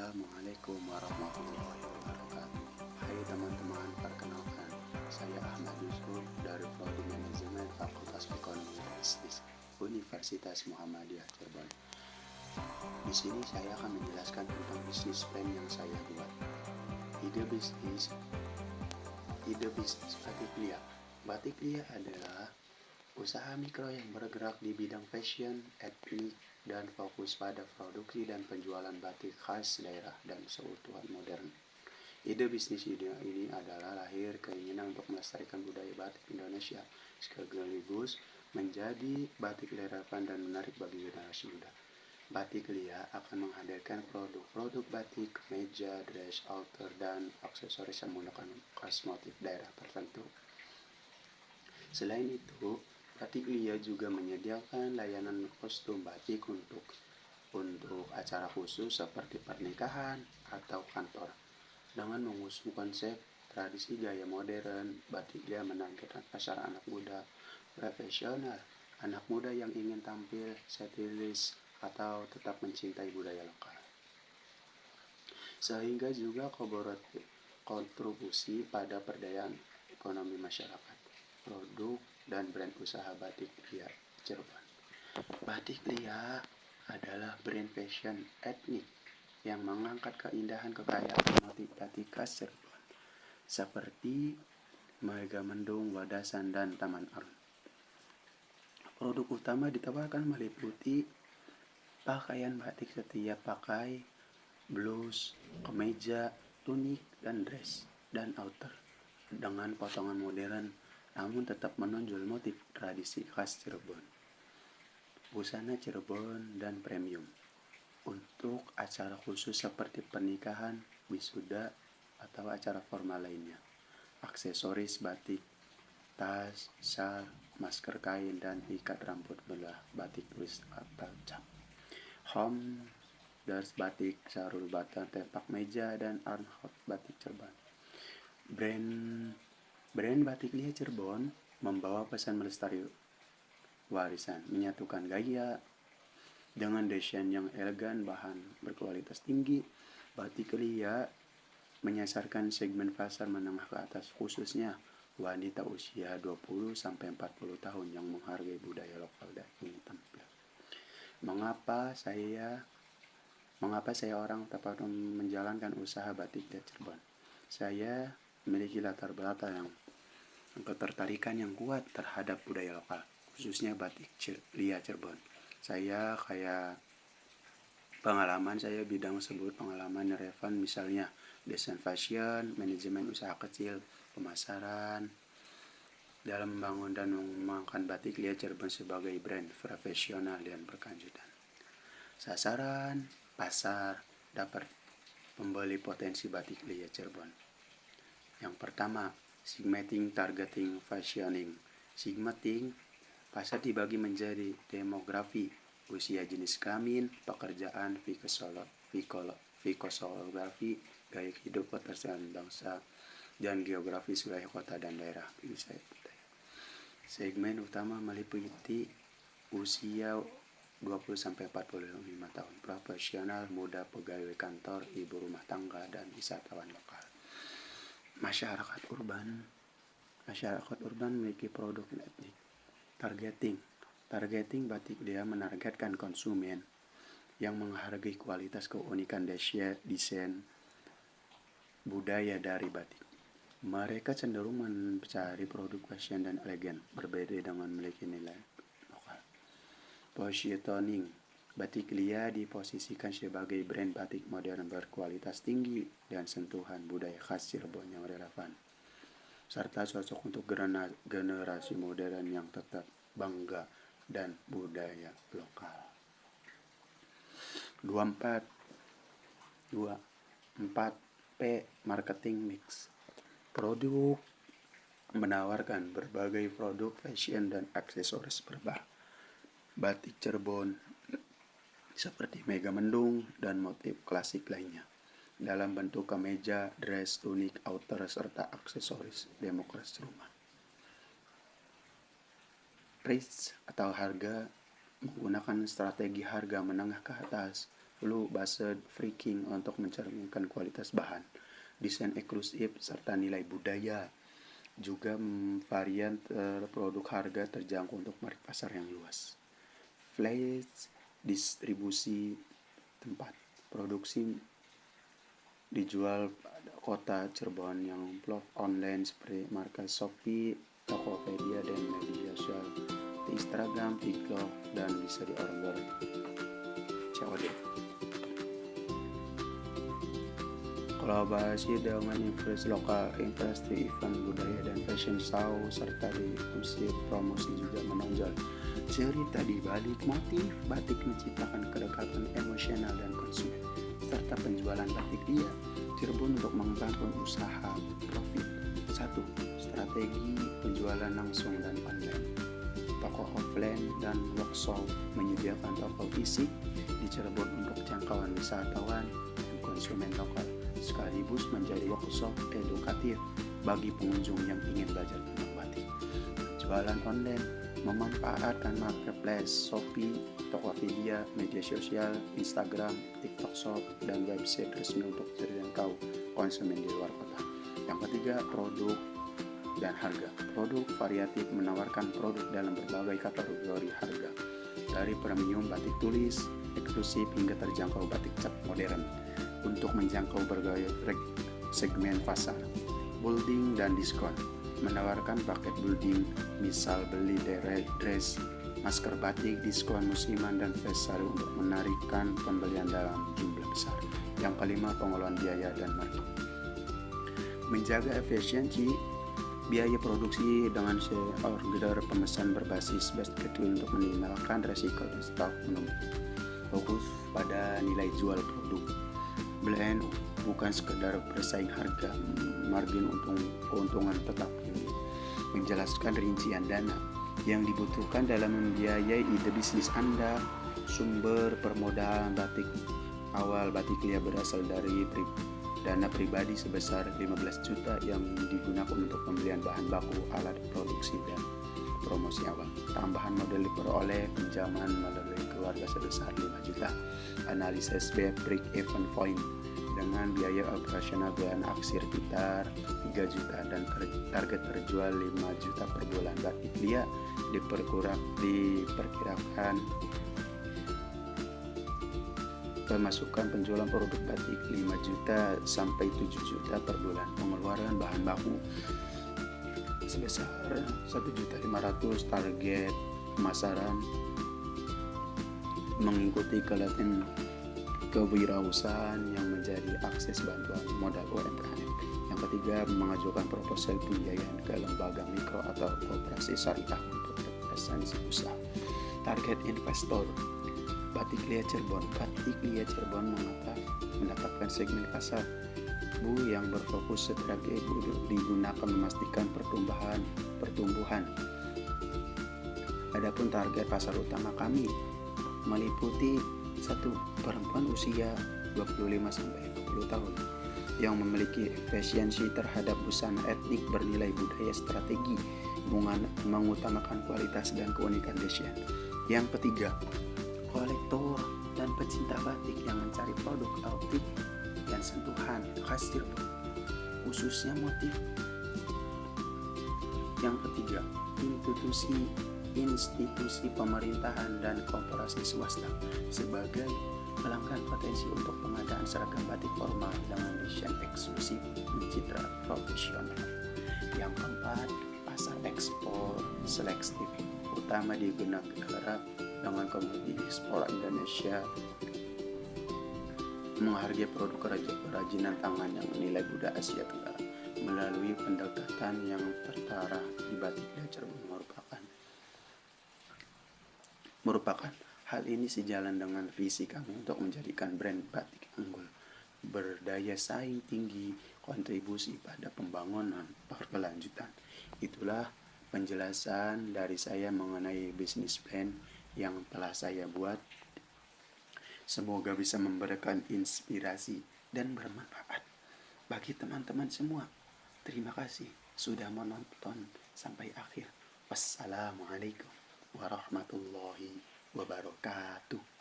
Assalamualaikum warahmatullahi wabarakatuh. Hai teman-teman, perkenalkan, saya Ahmad Yusuf dari Prodi Manajemen Fakultas Ekonomi dan Bisnis Universitas Muhammadiyah Cirebon. Di sini saya akan menjelaskan tentang bisnis plan yang saya buat. Ide bisnis Batik Lia. Batik Lia adalah usaha mikro yang bergerak di bidang fashion, etnik, dan fokus pada produksi dan penjualan batik khas daerah dan seutuhan modern. Ide bisnis ini adalah lahir keinginan untuk melestarikan budaya batik Indonesia sekaligus menjadi batik relevan dan menarik bagi generasi muda. Batik Lia akan menghadirkan produk-produk batik, meja, dress, outer, dan aksesoris yang menggunakan khas motif daerah tertentu. Selain itu, Batik Lia juga menyediakan layanan kostum batik untuk acara khusus seperti pernikahan atau kantor. Dengan mengusung konsep tradisi gaya modern, Batik Lia menargetkan pasar anak muda profesional, anak muda yang ingin tampil stylish atau tetap mencintai budaya lokal. Sehingga juga kontribusi pada perdayaan ekonomi masyarakat. Produk dan brand usaha Batik Lia Cirebon. Batik Lia adalah brand fashion etnik yang mengangkat keindahan kekayaan motif batik khas Cirebon seperti Megamendung, Wadasan, dan Taman Arun. Produk utama ditawarkan meliputi pakaian batik setiap pakai, blus, kemeja, tunik, dan dress, dan outer dengan potongan modern namun tetap menonjol motif tradisi khas Cirebon. Busana Cirebon dan premium untuk acara khusus seperti pernikahan, wisuda, atau acara formal lainnya. Aksesoris batik, tas, syal, masker kain, dan ikat rambut belah batik tulis atau cap. Home Dars batik, sarul batang, tepak meja, dan arnhot batik Cirebon. Brand Batik Lia Cirebon membawa pesan melestari warisan, menyatukan gaya dengan desain yang elegan, bahan berkualitas tinggi. Batik Lia menyasarkan segmen pasar menengah ke atas, khususnya wanita usia 20-40 tahun yang menghargai budaya lokal dan ingin tampil. Mengapa saya orang tepat menjalankan usaha Batik Lia Cirebon? Saya memiliki latar belakang yang ketertarikan yang kuat terhadap budaya lokal, khususnya Batik Lia Cirebon. Saya pengalaman saya bidang tersebut, pengalaman relevan misalnya desain fashion, manajemen usaha kecil, pemasaran, dalam membangun dan mengembangkan Batik Lia Cirebon sebagai brand profesional dan berkelanjutan. Sasaran pasar dapat pembeli potensi Batik Lia Cirebon. Yang pertama, segmenting, targeting, fashioning. Segmenting, pasar dibagi menjadi demografi, usia, jenis kelamin, pekerjaan, fikosografi, gaya hidup, ketersediaan bangsa, dan geografis wilayah kota dan daerah. Segmen utama meliputi usia 20-45 tahun, profesional, muda, pegawai kantor, ibu rumah tangga, dan wisatawan lokal. Masyarakat urban memiliki produk etnik. Targeting Batik Lia menargetkan konsumen yang menghargai kualitas, keunikan desain budaya dari batik. Mereka cenderung mencari produk fashion dan elegan, berbeda dengan memiliki nilai lokal. Positioning Batik Lia diposisikan sebagai brand batik modern berkualitas tinggi dan sentuhan budaya khas Cirebon yang relevan, serta cocok untuk generasi modern yang tetap bangga dan budaya lokal. 4P Marketing Mix. Produk menawarkan berbagai produk fashion dan aksesoris batik Cirebon seperti Megamendung dan motif klasik lainnya dalam bentuk kemeja, dress, tunik, outer, serta aksesoris demokrasi rumah. Price atau harga menggunakan strategi harga menengah ke atas flu based freaking untuk mencerminkan kualitas bahan, desain eksklusif serta nilai budaya. Juga varian produk harga terjangkau untuk market pasar yang luas. Flash distribusi tempat produksi dijual pada kota Cirebon yang blog online seperti market Shopee, Tokopedia, dan media sosial di Instagram, TikTok, dan bisa diorder COD. Kolaborasi dengan influencer lokal, industri event budaya dan fashion show serta diusir promosi juga menonjol. Cerita di balik motif batik menciptakan kedekatan emosional dan konsumen serta penjualan batik Lia Cirebon untuk mengembangkan usaha profit. 1. Strategi penjualan langsung dan online. Toko offline dan workshop menyediakan toko fisik di Cirebon untuk jangkauan wisatawan dan konsumen lokal, sekaligus menjadi workshop edukatif bagi pengunjung yang ingin belajar tentang batik. Penjualan online memanfaatkan marketplace Shopee, Tokopedia, media sosial, Instagram, TikTok Shop, dan website resmi untuk terjangkau konsumen di luar kota. Yang ketiga, produk dan harga. Produk variatif menawarkan produk dalam berbagai kategori harga, dari premium batik tulis, eksklusif hingga terjangkau batik cap modern untuk menjangkau berbagai segmen pasar. Building dan diskon menawarkan paket building, misal beli dress, masker batik, diskon musiman, dan flash sale untuk menarikkan pembelian dalam jumlah besar. Yang kelima, pengelolaan biaya dan marketing. Menjaga efisiensi biaya produksi dengan order pemesan berbasis basket untuk minimalkan resiko stok menumpuk. Fokus pada nilai jual produk. Blend bukan sekedar bersaing harga, margin keuntungan tetap tinggi. Menjelaskan rincian dana yang dibutuhkan dalam membiayai ide bisnis Anda. Sumber permodalan batik awal batik Lia berasal dari dana pribadi sebesar 15 juta yang digunakan untuk pembelian bahan baku, alat produksi, dan promosi awal. Tambahan modal diperoleh pinjaman melalui keluarga sebesar 5 juta. Analisis break even point dengan biaya operasional bulan akhir sekitar 3 juta dan target terjual 5 juta per bulan. Batik Lia diperkirakan pemasukan penjualan produk batik 5 juta sampai 7 juta per bulan. Pengeluaran bahan baku sebesar 1.500.000. Target pemasaran mengikuti kelatihan kewirausahaan yang menjadi akses bantuan modal UMKM. Yang ketiga, mengajukan proposal pembiayaan ke lembaga mikro atau koperasi syariah untuk ekspansi usaha. Target investor Batik Lia Cirebon. Batik Lia Cirebon menetapkan segmen pasar yang berfokus strategi digunakan memastikan pertumbuhan. Adapun target pasar utama kami meliputi 1. Perempuan usia 25-20 tahun yang memiliki efisiensi terhadap busana etnik bernilai budaya strategi, mengutamakan kualitas dan keunikan desain. Yang ketiga, kolektor dan pecinta batik yang mencari produk autentik dan sentuhan khas Cirebon, khususnya motif. Yang ketiga, institusi pemerintahan dan korporasi swasta sebagai pelanggan potensi untuk pengadaan seragam batik formal dengan desain eksklusif citra profesional. Yang keempat, pasar ekspor selektif utama digunakan dengan komoditi ekspor Indonesia, menghargai produk kerajinan tangan yang nilai budaya Asia Tenggara melalui pendekatan yang tertara di Batik Lia Cirebon merupakan hal ini sejalan dengan visi kami untuk menjadikan brand batik unggul, berdaya saing tinggi, kontribusi pada pembangunan berkelanjutan. Itulah penjelasan dari saya mengenai bisnis plan yang telah saya buat. Semoga bisa memberikan inspirasi dan bermanfaat bagi teman-teman semua. Terima kasih sudah menonton sampai akhir. Wassalamualaikum warahmatullahi wabarakatuh.